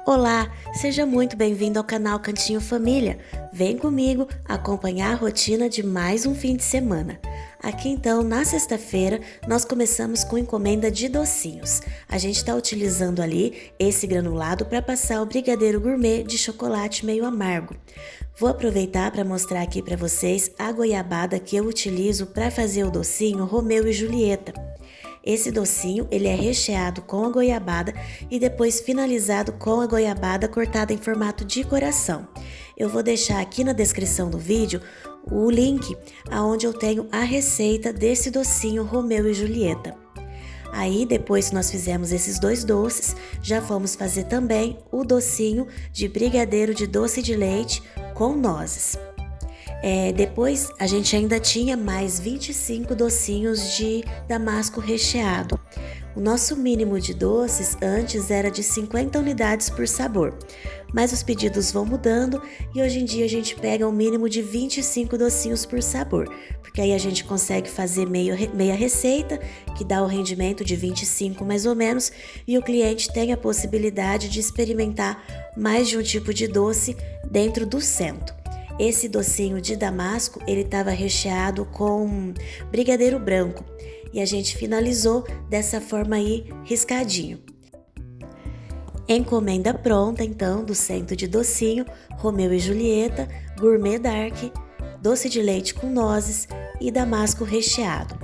Olá, seja muito bem-vindo ao canal Cantinho Família. Vem comigo acompanhar a rotina de mais um fim de semana. Aqui então, na sexta-feira, nós começamos com encomenda de docinhos. A gente está utilizando ali esse granulado para passar o brigadeiro gourmet de chocolate meio amargo. Vou aproveitar para mostrar aqui para vocês a goiabada que eu utilizo para fazer o docinho Romeu e Julieta. Esse docinho ele é recheado com a goiabada e depois finalizado com a goiabada cortada em formato de coração. Eu vou deixar aqui na descrição do vídeo o link aonde eu tenho a receita desse docinho Romeu e Julieta. Aí, depois que nós fizemos esses dois doces, já vamos fazer também o docinho de brigadeiro de doce de leite com nozes. Depois a gente ainda tinha mais 25 docinhos de damasco recheado. O nosso mínimo de doces antes era de 50 unidades por sabor, mas os pedidos vão mudando e hoje em dia a gente pega um mínimo de 25 docinhos por sabor, porque aí a gente consegue fazer meia receita, que dá o rendimento de 25 mais ou menos, e o cliente tem a possibilidade de experimentar mais de um tipo de doce dentro do cento. Esse docinho de damasco, ele estava recheado com brigadeiro branco e a gente finalizou dessa forma aí, riscadinho. Encomenda pronta então do cento de docinho, Romeu e Julieta, Gourmet Dark, doce de leite com nozes e damasco recheado.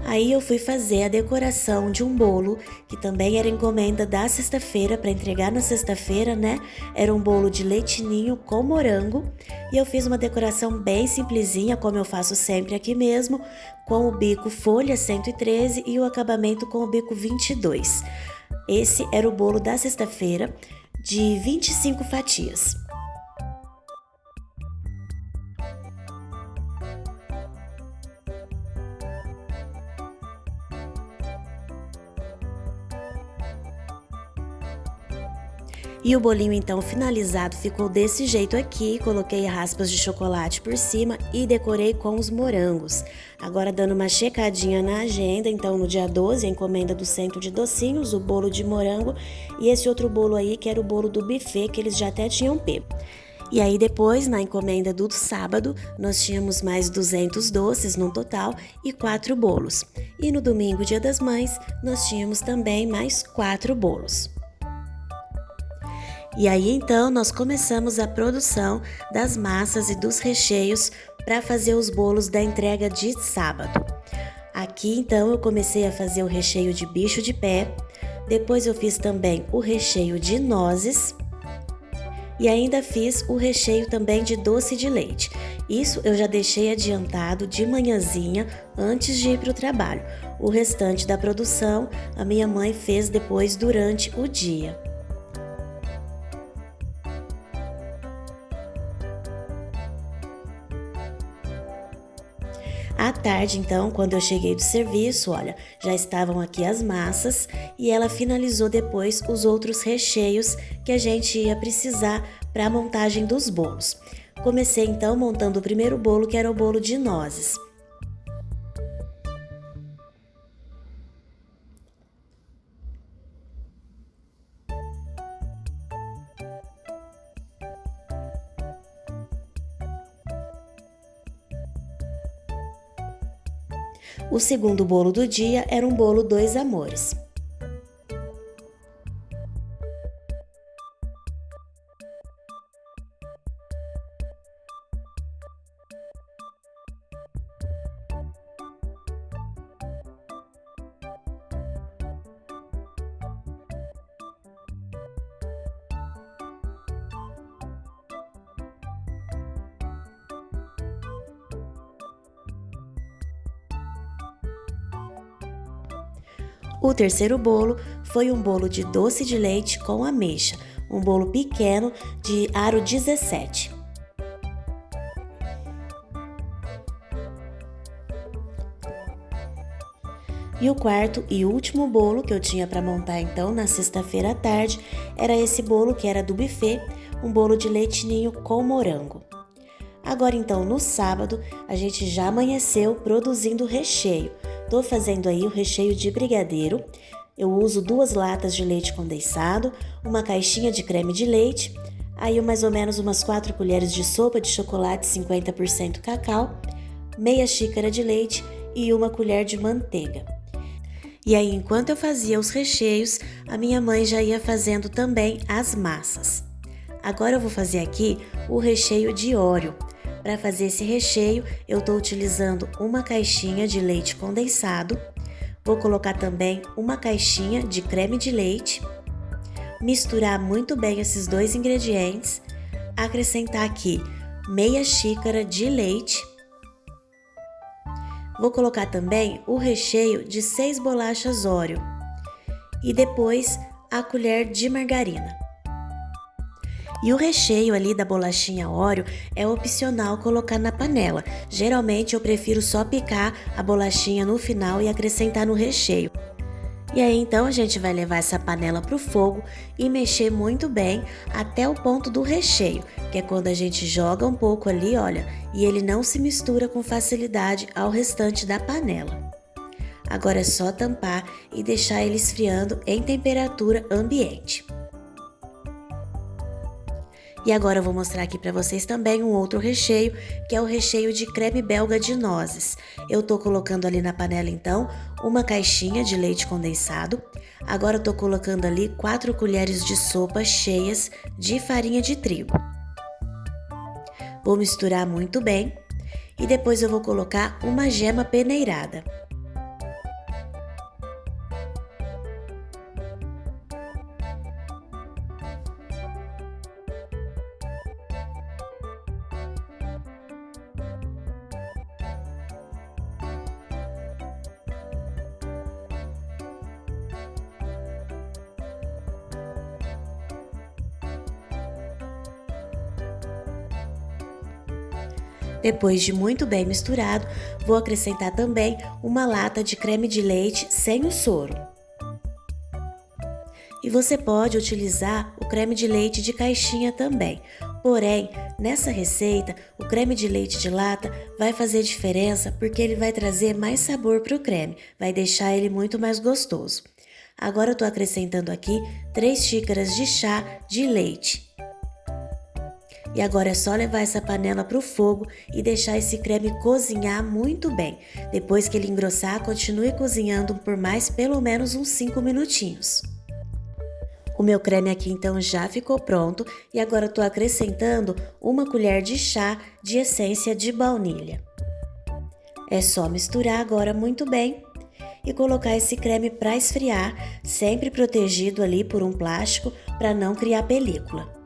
Aí eu fui fazer a decoração de um bolo, que também era encomenda da sexta-feira, para entregar na sexta-feira, né? Era um bolo de leitinho com morango, e eu fiz uma decoração bem simplesinha, como eu faço sempre aqui mesmo, com o bico folha 113 e o acabamento com o bico 22. Esse era o bolo da sexta-feira, de 25 fatias. E o bolinho então finalizado ficou desse jeito aqui, coloquei raspas de chocolate por cima e decorei com os morangos. Agora dando uma checadinha na agenda, então no dia 12 a encomenda do cento de docinhos, o bolo de morango e esse outro bolo aí que era o bolo do buffet que eles já até tinham pego. E aí depois, na encomenda do sábado, nós tínhamos mais 200 doces no total e 4 bolos. E no domingo, Dia das Mães, nós tínhamos também mais 4 bolos. E aí então nós começamos a produção das massas e dos recheios para fazer os bolos da entrega de sábado. Aqui então eu comecei a fazer o recheio de bicho de pé, depois eu fiz também o recheio de nozes e ainda fiz o recheio também de doce de leite. Isso eu já deixei adiantado de manhãzinha antes de ir para o trabalho. O restante da produção a minha mãe fez depois durante o dia. À tarde, então, quando eu cheguei do serviço, olha, já estavam aqui as massas e ela finalizou depois os outros recheios que a gente ia precisar para a montagem dos bolos. Comecei então montando o primeiro bolo, que era o bolo de nozes. O segundo bolo do dia era um bolo dois amores. O terceiro bolo foi um bolo de doce de leite com ameixa, um bolo pequeno de aro 17. E o quarto e último bolo que eu tinha para montar então na sexta-feira à tarde era esse bolo que era do buffet, um bolo de leite ninho com morango. Agora então no sábado a gente já amanheceu produzindo o recheio. Tô fazendo aí o recheio de brigadeiro, eu uso 2 latas de leite condensado, uma caixinha de creme de leite, aí mais ou menos umas 4 colheres de sopa de chocolate 50% cacau, meia xícara de leite e 1 colher de manteiga. E aí, enquanto eu fazia os recheios, a minha mãe já ia fazendo também as massas. Agora eu vou fazer aqui o recheio de Oreo. Para fazer esse recheio, eu estou utilizando uma caixinha de leite condensado, vou colocar também uma caixinha de creme de leite, misturar muito bem esses 2 ingredientes, acrescentar aqui meia xícara de leite, vou colocar também o recheio de 6 bolachas Oreo e depois a colher de margarina. E o recheio ali da bolachinha Oreo é opcional colocar na panela. Geralmente eu prefiro só picar a bolachinha no final e acrescentar no recheio. E aí então a gente vai levar essa panela para o fogo e mexer muito bem até o ponto do recheio, que é quando a gente joga um pouco ali, olha, e ele não se mistura com facilidade ao restante da panela. Agora é só tampar e deixar ele esfriando em temperatura ambiente. E agora eu vou mostrar aqui para vocês também um outro recheio, que é o recheio de creme belga de nozes. Eu tô colocando ali na panela então uma caixinha de leite condensado. Agora eu tô colocando ali 4 colheres de sopa cheias de farinha de trigo. Vou misturar muito bem e depois eu vou colocar uma gema peneirada. Depois de muito bem misturado, vou acrescentar também uma lata de creme de leite sem o soro. E você pode utilizar o creme de leite de caixinha também. Porém, nessa receita, o creme de leite de lata vai fazer diferença porque ele vai trazer mais sabor para o creme, vai deixar ele muito mais gostoso. Agora eu estou acrescentando aqui 3 xícaras de chá de leite. E agora é só levar essa panela para o fogo e deixar esse creme cozinhar muito bem. Depois que ele engrossar, continue cozinhando por mais pelo menos uns 5 minutinhos. O meu creme aqui então já ficou pronto e agora eu estou acrescentando 1 colher de chá de essência de baunilha. É só misturar agora muito bem e colocar esse creme para esfriar, sempre protegido ali por um plástico para não criar película.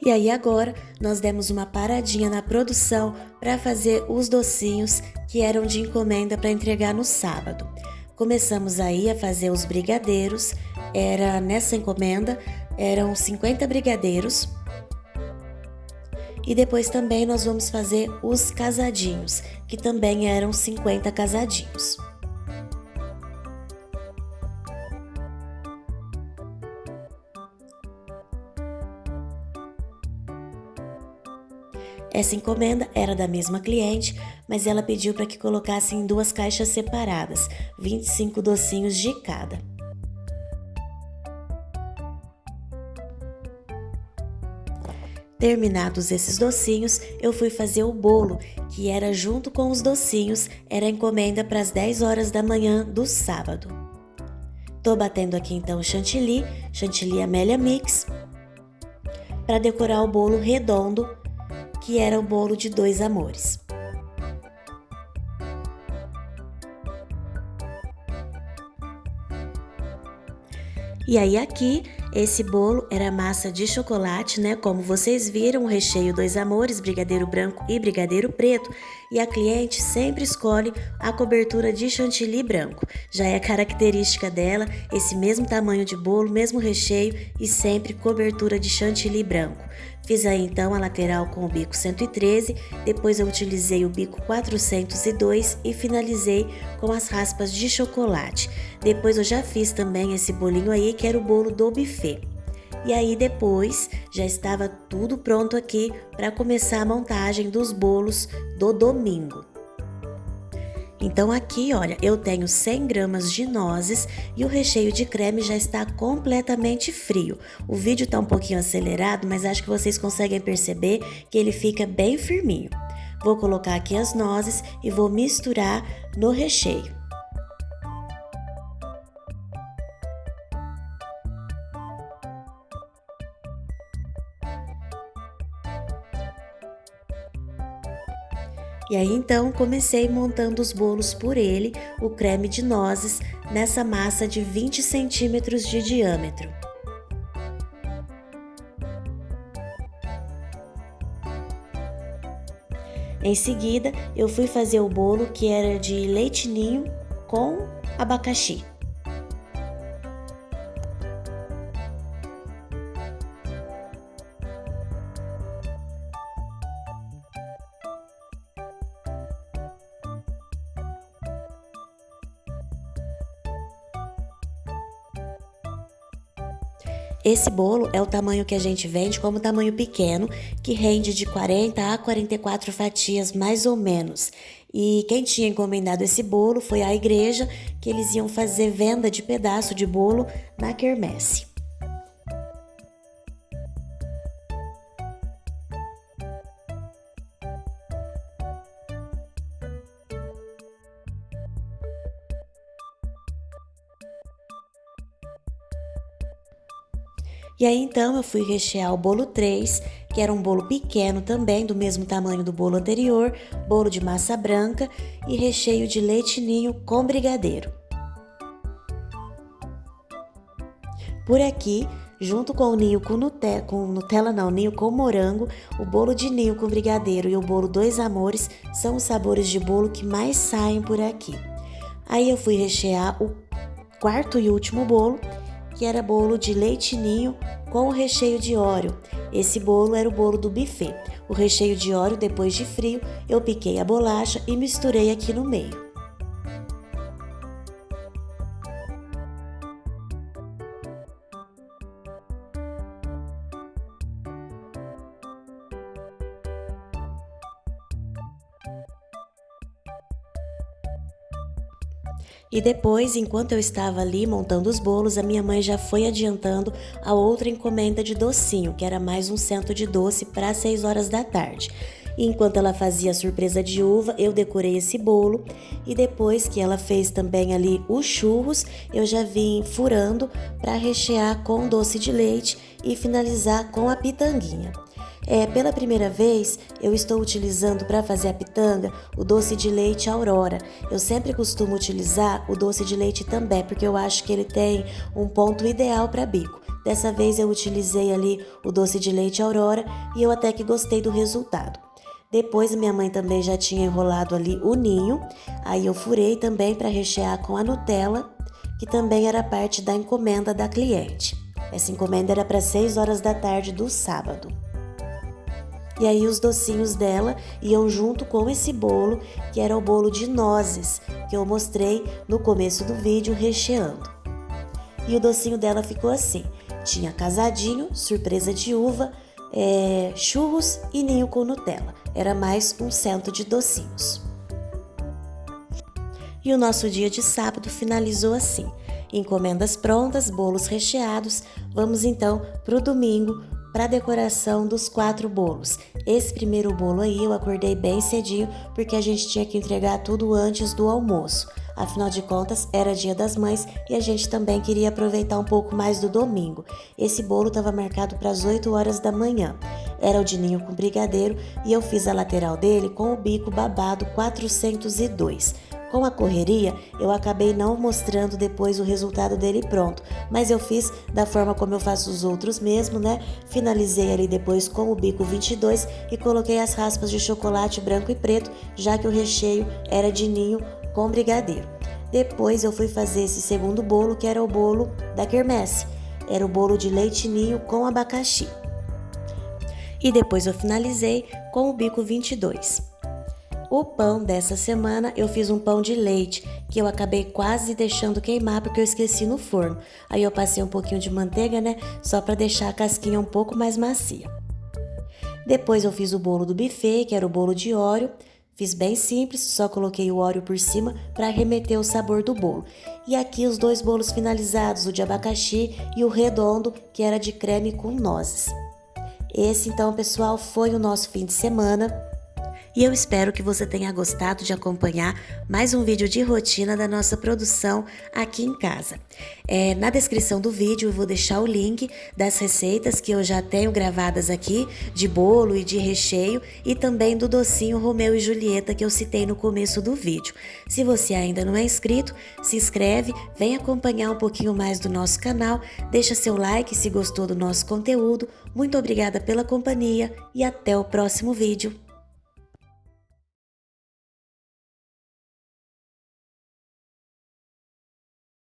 E aí agora nós demos uma paradinha na produção para fazer os docinhos que eram de encomenda para entregar no sábado. Começamos aí a fazer os brigadeiros, nessa encomenda eram 50 brigadeiros. E depois também nós vamos fazer os casadinhos, que também eram 50 casadinhos. Essa encomenda era da mesma cliente, mas ela pediu para que colocasse em 2 caixas separadas, 25 docinhos de cada. Terminados esses docinhos, eu fui fazer o bolo, que era junto com os docinhos, era encomenda para as 10 horas da manhã do sábado. Tô batendo aqui então chantilly Amélia Mix, para decorar o bolo redondo, que era o bolo de 2 amores. E aí aqui, esse bolo era massa de chocolate, né? Como vocês viram, o recheio 2 amores, brigadeiro branco e brigadeiro preto. E a cliente sempre escolhe a cobertura de chantilly branco. Já é característica dela, esse mesmo tamanho de bolo, mesmo recheio e sempre cobertura de chantilly branco. Fiz aí então a lateral com o bico 113, depois eu utilizei o bico 402 e finalizei com as raspas de chocolate. Depois eu já fiz também esse bolinho aí, que era o bolo do buffet. E aí depois já estava tudo pronto aqui para começar a montagem dos bolos do domingo. Então aqui, olha, eu tenho 100 gramas de nozes e o recheio de creme já está completamente frio. O vídeo tá um pouquinho acelerado, mas acho que vocês conseguem perceber que ele fica bem firminho. Vou colocar aqui as nozes e vou misturar no recheio. E aí então comecei montando os bolos por ele, o creme de nozes, nessa massa de 20 centímetros de diâmetro. Em seguida, eu fui fazer o bolo que era de leite ninho com abacaxi. Esse bolo é o tamanho que a gente vende como tamanho pequeno, que rende de 40 a 44 fatias mais ou menos. E quem tinha encomendado esse bolo foi a igreja, que eles iam fazer venda de pedaço de bolo na quermesse. E aí então eu fui rechear o bolo 3, que era um bolo pequeno também, do mesmo tamanho do bolo anterior, bolo de massa branca e recheio de leite ninho com brigadeiro. Por aqui, junto com o ninho com Nutella não, ninho com morango, o bolo de ninho com brigadeiro e o bolo Dois Amores são os sabores de bolo que mais saem por aqui. Aí eu fui rechear o quarto e último bolo, que era bolo de leite ninho com o recheio de Oreo. Esse bolo era o bolo do buffet. O recheio de Oreo, depois de frio, eu piquei a bolacha e misturei aqui no meio. E depois, enquanto eu estava ali montando os bolos, a minha mãe já foi adiantando a outra encomenda de docinho, que era mais um cento de doce para 6 horas da tarde. E enquanto ela fazia a surpresa de uva, eu decorei esse bolo e depois que ela fez também ali os churros, eu já vim furando para rechear com doce de leite e finalizar com a pitanguinha. Pela primeira vez, eu estou utilizando para fazer a pitanga o doce de leite Aurora. Eu sempre costumo utilizar o doce de leite também, porque eu acho que ele tem um ponto ideal para bico. Dessa vez eu utilizei ali o doce de leite Aurora e eu até que gostei do resultado. Depois minha mãe também já tinha enrolado ali o ninho, aí eu furei também para rechear com a Nutella, que também era parte da encomenda da cliente. Essa encomenda era para 6 horas da tarde do sábado. E aí os docinhos dela iam junto com esse bolo, que era o bolo de nozes, que eu mostrei no começo do vídeo recheando. E o docinho dela ficou assim, tinha casadinho, surpresa de uva, churros e ninho com Nutella. Era mais um cento de docinhos. E o nosso dia de sábado finalizou assim, encomendas prontas, bolos recheados. Vamos então para o domingo, para a decoração dos 4 bolos. Esse primeiro bolo aí eu acordei bem cedinho porque a gente tinha que entregar tudo antes do almoço. Afinal de contas, era Dia das Mães e a gente também queria aproveitar um pouco mais do domingo. Esse bolo estava marcado para as 8 horas da manhã. Era o de ninho com brigadeiro e eu fiz a lateral dele com o bico babado 402. Com a correria, eu acabei não mostrando depois o resultado dele pronto, mas eu fiz da forma como eu faço os outros mesmo, né? Finalizei ali depois com o bico 22 e coloquei as raspas de chocolate branco e preto, já que o recheio era de ninho com brigadeiro. Depois eu fui fazer esse segundo bolo, que era o bolo da quermesse. Era o bolo de leite ninho com abacaxi. E depois eu finalizei com o bico 22. O pão dessa semana eu fiz um pão de leite, que eu acabei quase deixando queimar porque eu esqueci no forno. Aí eu passei um pouquinho de manteiga, né? Só para deixar a casquinha um pouco mais macia. Depois eu fiz o bolo do buffet, que era o bolo de Oreo. Fiz bem simples, só coloquei o Oreo por cima para remeter o sabor do bolo. E aqui os dois bolos finalizados, o de abacaxi e o redondo, que era de creme com nozes. Esse então, pessoal, foi o nosso fim de semana. E eu espero que você tenha gostado de acompanhar mais um vídeo de rotina da nossa produção aqui em casa. Na descrição do vídeo eu vou deixar o link das receitas que eu já tenho gravadas aqui, de bolo e de recheio, e também do docinho Romeu e Julieta que eu citei no começo do vídeo. Se você ainda não é inscrito, se inscreve, vem acompanhar um pouquinho mais do nosso canal, deixa seu like se gostou do nosso conteúdo. Muito obrigada pela companhia e até o próximo vídeo.